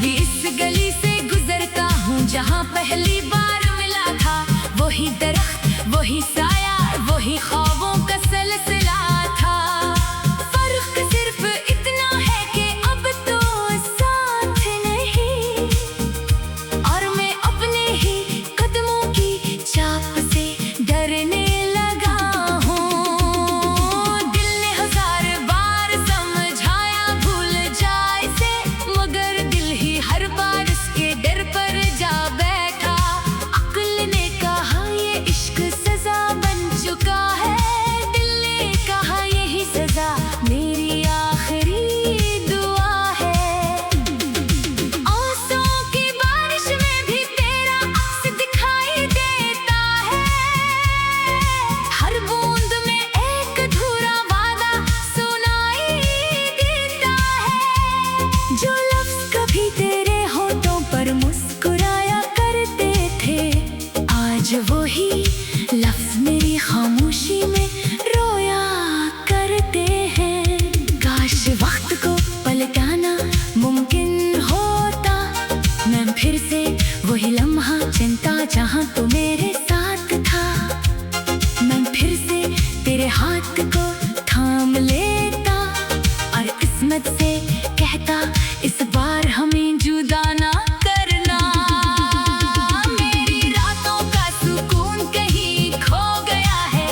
भी इस गली से गुजरता हूँ जहाँ पहली बार मिला था। वही दरख्त, वही साया, वही ख्वाबों का सिलसिला था। फर्क सिर्फ इतना है कि अब तो साथ नहीं, और मैं अपने ही कदमों की चाप से डरने लगा हूँ। दिल ने हजार बार समझाया भूल जाए से, मगर दिल ही हर बार इसके डर पर जा बैठा। अक्ल ने कहा ये इश्क सजा बन चुका है, दिल ने कहा यही सजा मेरी आखिरी दुआ है। आंसुओं की बारिश में भी तेरा अक्स दिखाई देता है, हर बूंद में एक अधूरा वादा सुनाई देता है। जो लफ्ज कभी तेरे होठों पर मुस्कुराया करते थे, आज वही लफ्ज मेरी खामोशी में रोया करते हैं। काश वक्त को पलटाना मुमकिन होता, मैं फिर से वही लम्हा चुनता जहाँ तू मेरे साथ था। मैं फिर से तेरे हाथ को थाम लेता और किस्मत से कहता इस बार हमें जुदा ना करना। मेरी रातों का सुकून कहीं खो गया है,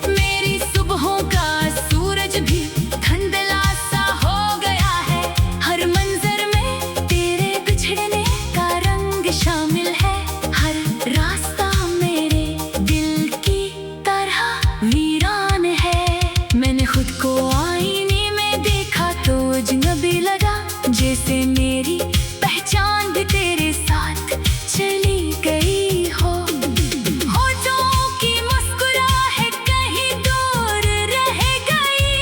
मेरी सुबहों का सूरज भी धुंधला सा हो गया है। हर मंजर में तेरे बिछड़ने का रंग शामिल है, हर रास्ता मेरे दिल की तरह वीरान है। मैंने खुद को आईने में देखा तो अजनबी लगा, जैसे मेरी पहचान भी तेरे साथ चली गई हो। होठों की मुस्कुराहट कहीं दूर रह गई,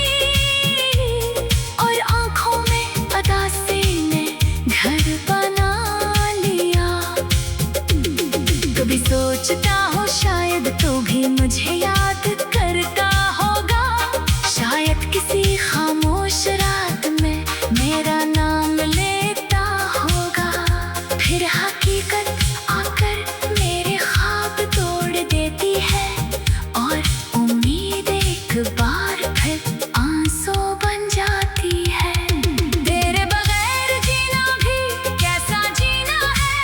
और आंखों में अदासी ने घर बना लिया। कभी सोचता हूँ शायद तू भी मुझे याद करता होगा, शायद किसी खामोश रात में मेरा नाम लेता होगा। फिर हकीकत आकर मेरे ख्वाब तोड़ देती है, और उम्मीद एक बार फिर आंसू बन जाती है। तेरे बगैर जीना भी कैसा जीना है,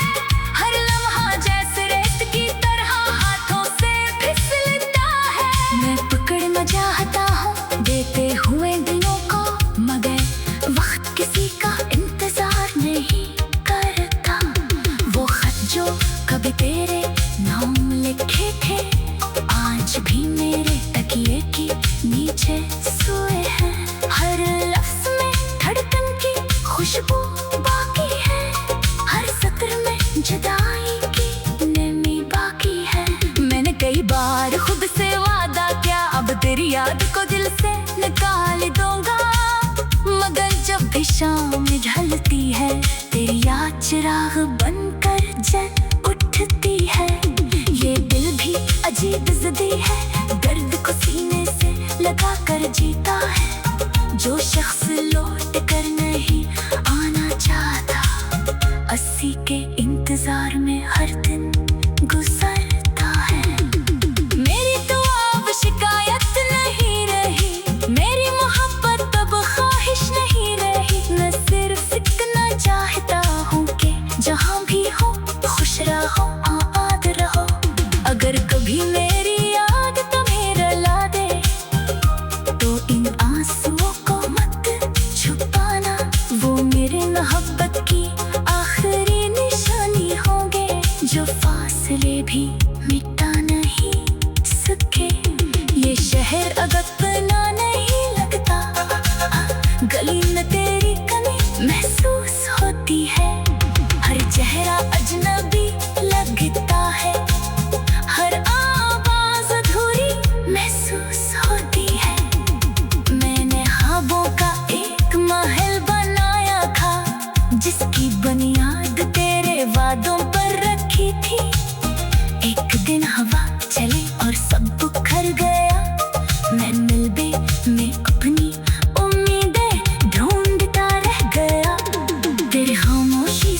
हर लम्हा जैसे रेत की तरह हाथों से फिसलता है। मैं पकड़ न चाहता हूँ देते हुए दिनों को, मगर वक्त किसी का इंतजार नहीं करता। वो खत जो कभी तेरे नाम लिखे थे, आज भी मेरे तकिए की नीचे सोए हैं। हर लफ्ज में धड़कन की खुशबू बाकी है, हर सत्र में जुदाई की नमी बाकी है। मैंने कई बार खुद से वादा किया अब तेरी याद को दिल से निकाल दूंगा, मगर जब भी शाम ढलती है तेरी याद चिराग बनकर जल उठती है। ये दिल भी अजीब जिद्दी है, दर्द को सीने से लगा कर जीता है। जो शख्स लौट कर नहीं आना चाहता, 80 के इंतजार में हर दिन गुजरता है। मेरी तो अब शिकायत नहीं रही, मेरी मोहब्बत अब ख्वाहिश नहीं रही। मैं सिर्फ इतना चाहता हूँ कि जहाँ भी हो खुश रहो, आबाद रहो। अगर कभी मेरी याद तुम्हें रुला दे, तो इन आंसुओं को मत छुपाना। वो मेरे मोहब्बत की आखिरी निशानी होंगे, जो फासले भी मिटा नहीं सके। ये शहर अब अपना नहीं लगता, गली में तेरी कमी महसूस होती है। हर चेहरा अजनबी लगता है, हर आवाज अधूरी महसूस होती है। मैंने ख्वाबों का एक महल बनाया था, जिसकी बुनियाद तेरे वादों पर रखी थी। एक दिन हवा चली और सब बिखर गया, मैं मिलबे में अपनी उम्मीदें ढूंढता रह गया। तेरी खामोशी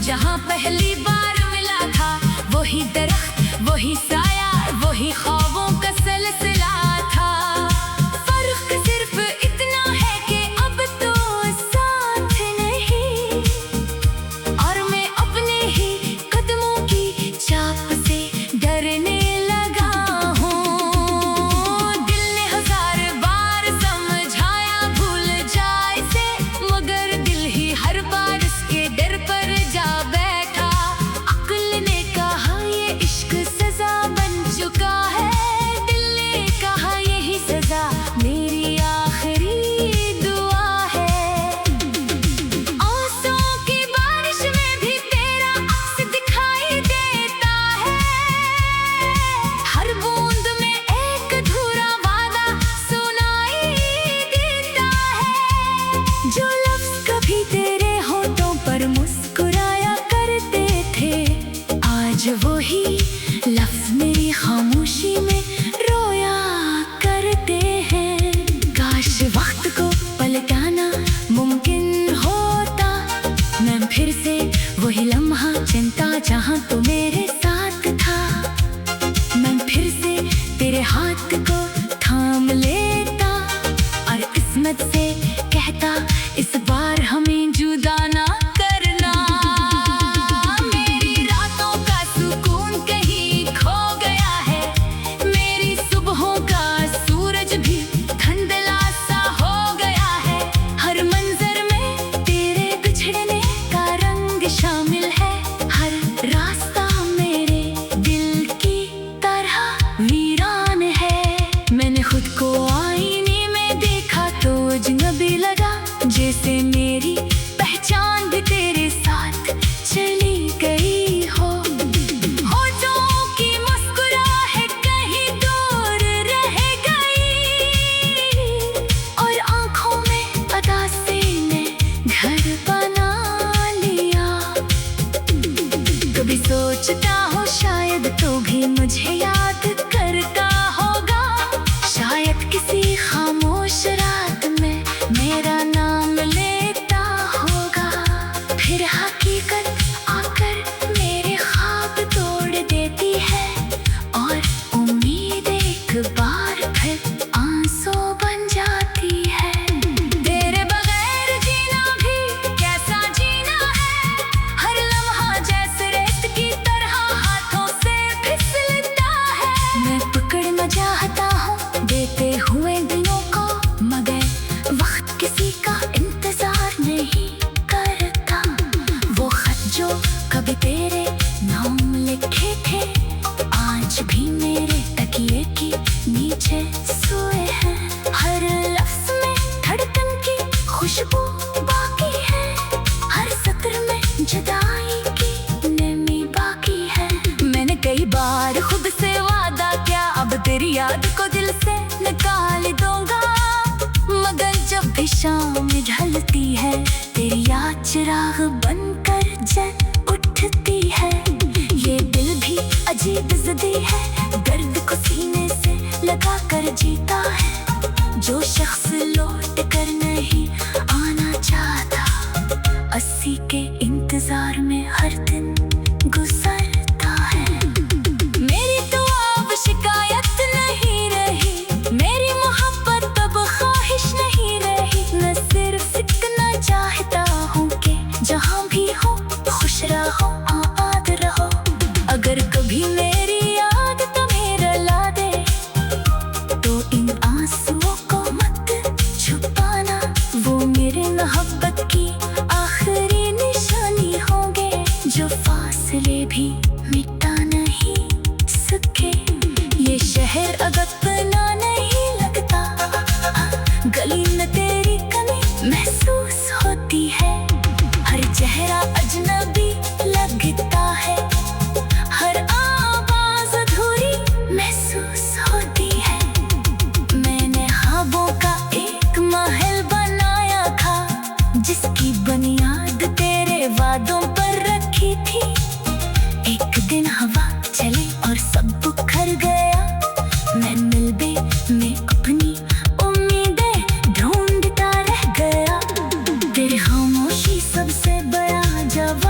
जहाँ पहली बार मिला था, वही दरख्त, वही साया, वही ख्वाबों का सिलसिला था। फर्क सिर्फ इतना है कि अब तो साथ नहीं, और मैं अपने ही कदमों की चाप से डरने लगा हूँ। दिल ने हजार बार समझाया भूल जाए से, मगर दिल ही हर बार इसके डर पर जा बैठा। अक्ल ने कहा ये इश्क सजा बन चुका है, दिल ने कहा यही सजा मेरी आखिरी दुआ है। आंसुओं की बारिश में भी तेरा अक्स दिखाई देता है, हर बूंद में एक अधूरा वादा सुनाई देता है। जो लफ्ज कभी तेरे होठों पर मुस्कुराया करते थे, आज वही लफ्ज मेरी खामोशी में रोया करते हैं। काश वक्त को पलटाना मुमकिन होता, मैं फिर से वही लम्हा चुनता जहाँ तो मेरे साथ था। मैं फिर से तेरे हाथ को थाम लेता और किस्मत से कहता इस बार हमें जुदा ना करना। मेरी रातों का सुकून कहीं खो गया है, मेरी सुबहों का सूरज भी धुंधला सा हो गया है। हर मंजर में तेरे बिछड़ने का रंग शामिल है, हर रास्ता मेरे दिल की तरह वीरान है। मैंने खुद को आईने में देखा तो अजनबी लगा, जैसे मेरी पहचान भी तेरे साथ चली गई हो। होठों की मुस्कुराहट कहीं दूर रह गई, और आंखों में अदासी ने घर बना लिया। कभी सोचता हूँ शायद तू भी मुझे याद करता होगा, शायद किसी खामोश रात में मेरा नाम लेता होगा। फिर हकीकत आकर मेरे ख्वाब तोड़ देती है, और उम्मीद एक बार फिर आंसू बन जाती है। तेरे बगैर जीना भी कैसा जीना है, हर लम्हा जैसे रेत की तरह हाथों से फिसलता है। मैं पकड़ना चाहता हूँ देते हुए दिनों को, मगर वक्त किसी का इंतजार नहीं करता। वो खत जो कभी तेरे नाम लिखे थे, आज भी मेरे तकिए की नीचे सोए हैं। हर लफ्ज में धड़कन की खुशबू बाकी है, हर सत्र में जुदाई की नमी बाकी है। मैंने कई बार खुद से वादा किया अब तेरी याद को दिल से निकाल दूंगा, मगर जब भी शाम ढलती है तेरी याद चिराग बनकर जल उठती है। ये दिल भी अजीब जिद्दी है, दर्द को सीने से लगा कर जीता है। जो शख्स लौट कर नहीं आना चाहता, 80 के इंतजार में हर दिन गुजरता है। मेरी तो अब शिकायत नहीं रही, मेरी मोहब्बत अब ख्वाहिश नहीं रही। मैं सिर्फ इतना चाहता हूँ कि जहाँ भी हो खुश रहो, आबाद रहो। अगर कभी मेरी याद तुम्हें रुला दे, तो इन आंसुओं को मत छुपाना। वो मेरे मोहब्बत की आखिरी निशानी होंगे, जो फासले भी मिटा नहीं सके। ये शहर अब अपना नहीं लगता, गली में तेरी कमी महसूस होती है। हर चेहरा अजनबी लगता है, हर आवाज अधूरी महसूस होती है। मैंने ख्वाबों का एक महल बनाया था, जिसकी बुनियाद तेरे वादों पर रखी थी। एक दिन हवा चली और सब बिखर गया, मैं मिलबे में अपनी उम्मीदें ढूंढता रह गया। तेरी खामोशी सबसे बड़ा जवाब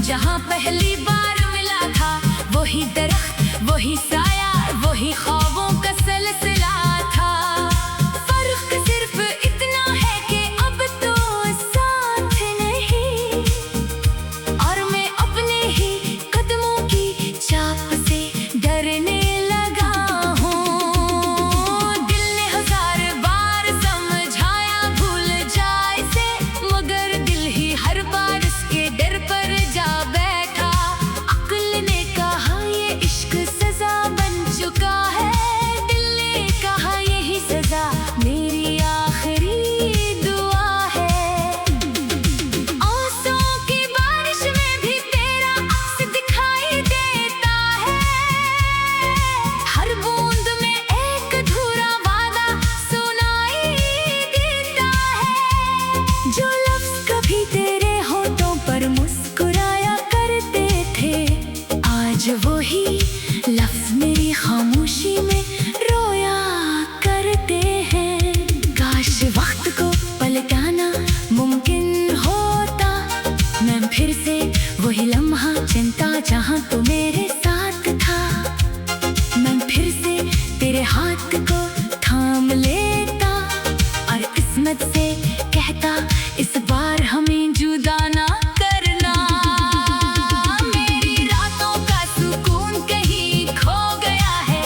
जहाँ पहली बार मिला था, वही दरख्त, वही साया, वही ख्वाबों का सिलसिला था। फर्क सिर्फ इतना है कि अब तो साथ नहीं, और मैं अपने ही कदमों की चाप से डरने लगा हूँ। दिल ने हजार बार समझाया भूल जाए से, मगर दिल ही हर बार इसके डर पर जा बैठा। अक्ल ने कहा ये इश्क सजा बन चुका है, दिल ने कहा यही सजा मेरी आखिरी दुआ है। आंसुओं की बारिश में भी तेरा अक्स दिखाई देता है, हर बूंद में एक अधूरा वादा सुनाई देता है। जो लफ्ज कभी तेरे होठों पर मुस्कुराया करते थे, आज वही लफ्ज मेरी खामोशी में रोया करते हैं। काश वक्त को पलटाना मुमकिन होता, मैं फिर से वही लम्हा चुनता जहाँ तो मेरे साथ था। मैं फिर से तेरे हाथ को थाम लेता और किस्मत से कहता इस बार हमें जुदा ना करना। मेरी रातों का सुकून कहीं खो गया है,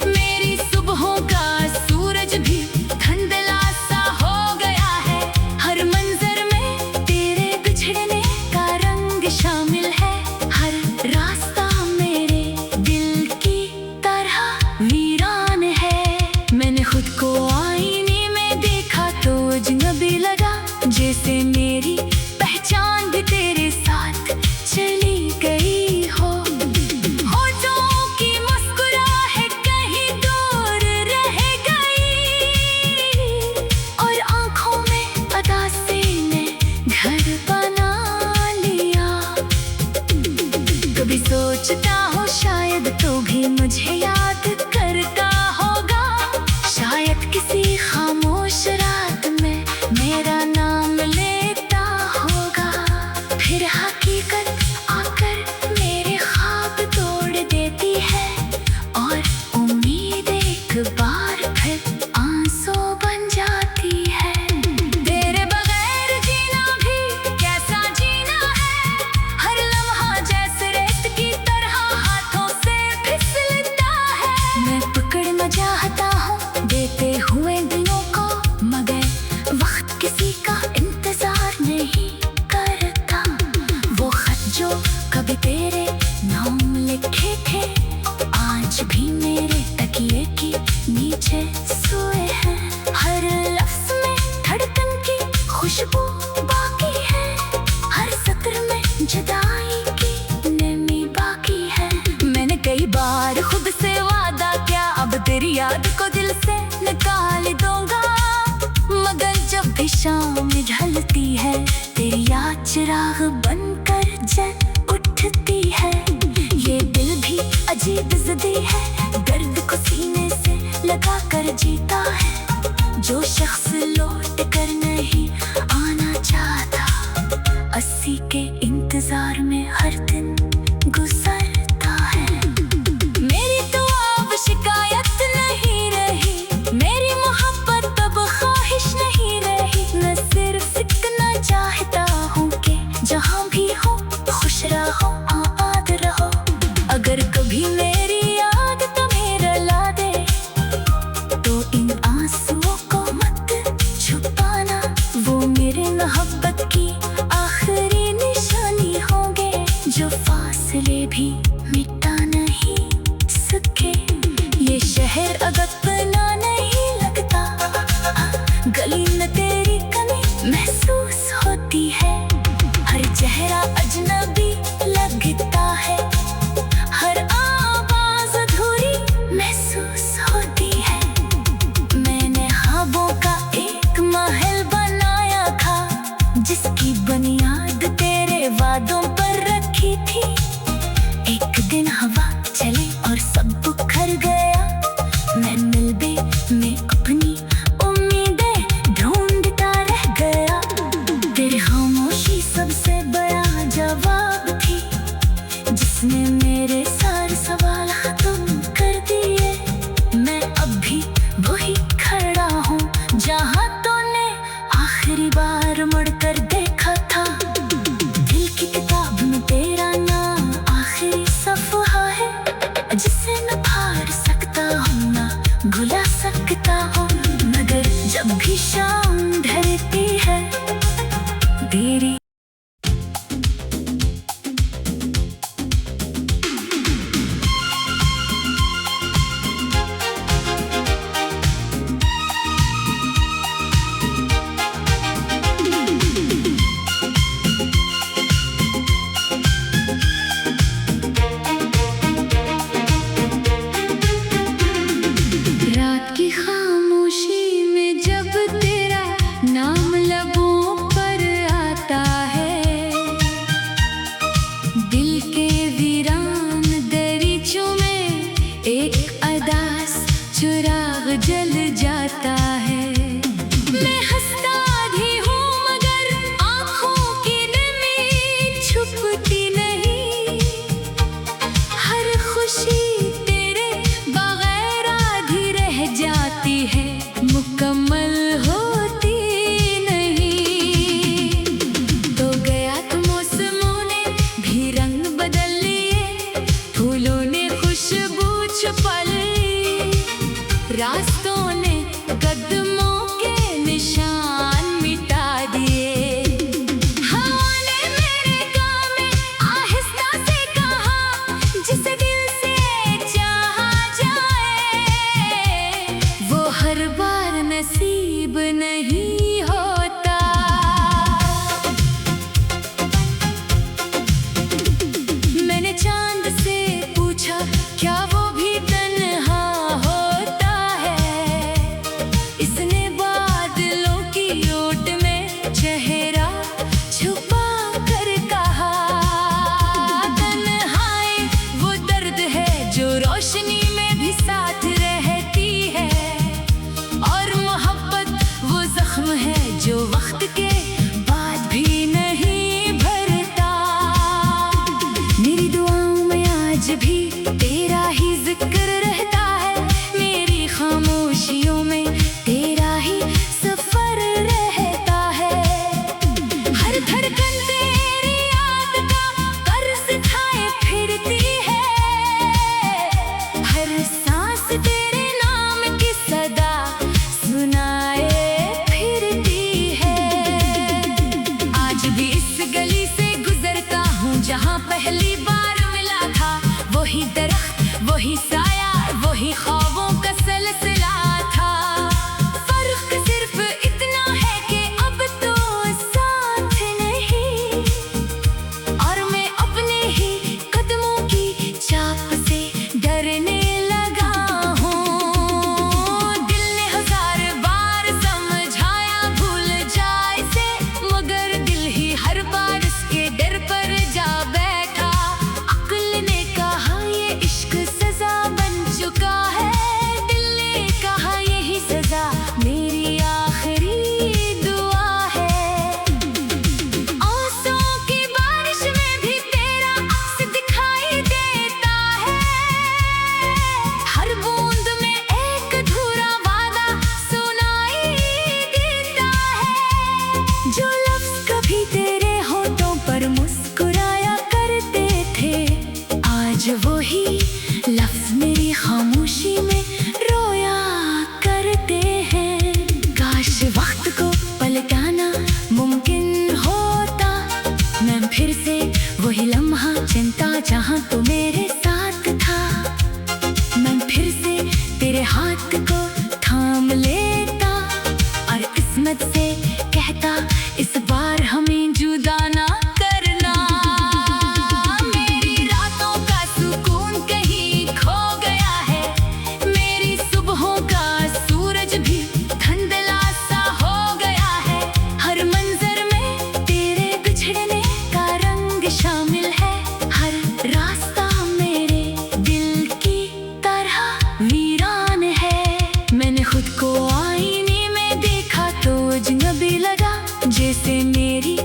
मेरी सुबहों का सूरज भी धुंधला सा हो गया है। हर मंजर में तेरे बिछड़ने का रंग शामिल है, हर रास्ता मेरे दिल की तरह वीरान है। मैंने खुद को आईने में देखा तो अजनबी लगा, जैसे मेरी पहचान भी तेरे साथ चली गई हो। होठों की मुस्कुराहट कहीं दूर रह गई, और आंखों में उदासी ने घर बना लिया। कभी सोचता हूँ शायद तू भी मुझे याद करता होगा, शायद किसी खामोश रात में मेरा नाम लेता होगा। फिर हकीकत आकर मेरे ख्वाब तोड़ देती है, और उम्मीद एक बार फिर आंसू बन जाती है। तेरे बगैर जीना भी कैसा जीना है, हर लम्हा जैसे रेत की तरह हाथों से फिसलता है। मैं पकड़ न चाहता हूँ देते हुए दिनों को, मगर वक्त किसी का इंतजार नहीं करता। वो खत जो कभी तेरे नाम लिखे थे, आज भी मेरे तकिए की नीचे सोए हैं। हर लफ्ज में धड़कन की खुशबू बाकी है, हर सत्र में जुदाई की नमी बाकी है। मैंने कई बार खुद से वादा किया अब तेरी याद को दिल से निकाल दूंगा, मगर जब भी शाम ढलती है तेरी याद चिराग बनकर जल उठती है। ये दिल भी अजीब जिद्दी है, दर्द को सीने से लगा कर जीता है। जो शख्स लौट कर नहीं आना चाहता, 80 के इंतजार में हर दिन गुजरता है। मेरी तो अब शिकायत नहीं रही, मेरी मोहब्बत अब ख्वाहिश नहीं रही। मैं सिर्फ इतना चाहता हूँ कि जहाँ भी हो खुश रहो, आबाद रहो। अगर कभी मेरी याद तुम्हें रुला दे, तो इन आंसुओं को मत छुपाना। वो मेरे मोहब्बत की आखिरी निशानी होंगे, जो फासले भी मिटा नहीं सके। ये शहर अब अपना नहीं लगता, गली में तेरी कमी महसूस होती है। हर चेहरा अजनबी लगता है, हर आवाज अधूरी महसूस होती है। मैंने ख्वाबों का एक महल बनाया था, जिसकी बुनियाद तेरे वादों पर रखी थी। एक दिन हवा चली और सब बिखर गया, मैं मिलबे में अपनी उम्मीदें ढूंढता रह गया। तेरी खामोशी सबसे बड़ा जवाब थी, उसने मेरे सारे सवाल खत्म कर दिए। मैं अब भी वही खड़ा हूँ जहाँ तूने आखिरी बार मुड़कर देखा था। दिल की किताब में तेरा नाम आखिरी सफ़हा है, जिसे न फाड़ सकता हूँ ना भुला सकता हूँ। मगर जब भी शाम ढलती है तेरी रात की खामोशी में जब तेरा नाम लबों पर आता है, दिल के वीरान दरीचों में एक अदास चिराग जल जाता है। मैं हंसता भी हूँ मगर आँखों की नमी छुपती नहीं। हर खुशी तेरे बगैर आधी रह जाती है, मुकम्मल होती नहीं। तो गया तो मौसमों ने भी रंग बदल लिए, फूलों ने खुशबू छुपा ली, रास्तों ने कदमों के निशान मिटा दिए। हवा ने मेरे कान में आहिस्ता से कहा, जिसे दिल से चाहा जाए वो हर बार नसीब नहीं होता। मैंने चांद से पूछा क्या वो भी तन्हा होता है, इसने बादलों की ओट में चेहरा छुपा कर कहा, तन्हाई वो दर्द है जो रोशनी में भी साथ रहती है, और मोहब्बत वो जख्म है जो वक्त के बाद भी नहीं भरता। मेरी दुआओं में आज भी तेरा ही जिक्र रहता है, मेरी खामोशियों में तेरा ही सफर रहता है। हर धड़कन तेरी याद का कर्ज खाए फिरती है, हर सांस तेरे नाम की सदा सुनाए फिरती है। आज भी इस गली से गुजरता हूँ जहाँ पहली बार मिला था, वही दरख्त वही साया वही ख्वाबों का सिलसिला था। फर्क सिर्फ इतना है कि अब तो साथ नहीं, और मैं अपने ही कदमों की चाप से डरने लगा हूँ। दिल ने हजार बार समझाया भूल जाए से, मगर दिल ही हर बार इसके डर पर जा बैठा। अक्ल ने कहा ये इश्क सजा बन चुका है, दिल ने कहा यही सजा मेरी आखिरी दुआ है। आंसुओं की बारिश में भी तेरा अक्स दिखाई देता है, हर बूंद में एक अधूरा वादा सुनाई देता है। जो लफ्ज कभी तेरे होठों पर मुस्कुराया करते थे, आज वही लफ्ज मेरी खामोशी में रोया करते हैं। काश वक्त को पलटाना मुमकिन होता, मैं फिर से वही लम्हा चुनता जहाँ तो मेरे साथ था। मैं फिर से तेरे हाथ को थाम लेता और किस्मत से कहता इस बार हमें जुदा ना करना। मेरी रातों का सुकून कहीं खो गया है, मेरी सुबहों का सूरज भी धुंधला सा हो गया है। हर मंजर में तेरे बिछड़ने का रंग शामिल है, हर रास्ता मेरे दिल की तरह वीरान है। मैंने खुद को आईने में देखा तो अजनबी लगा, जैसे मेरी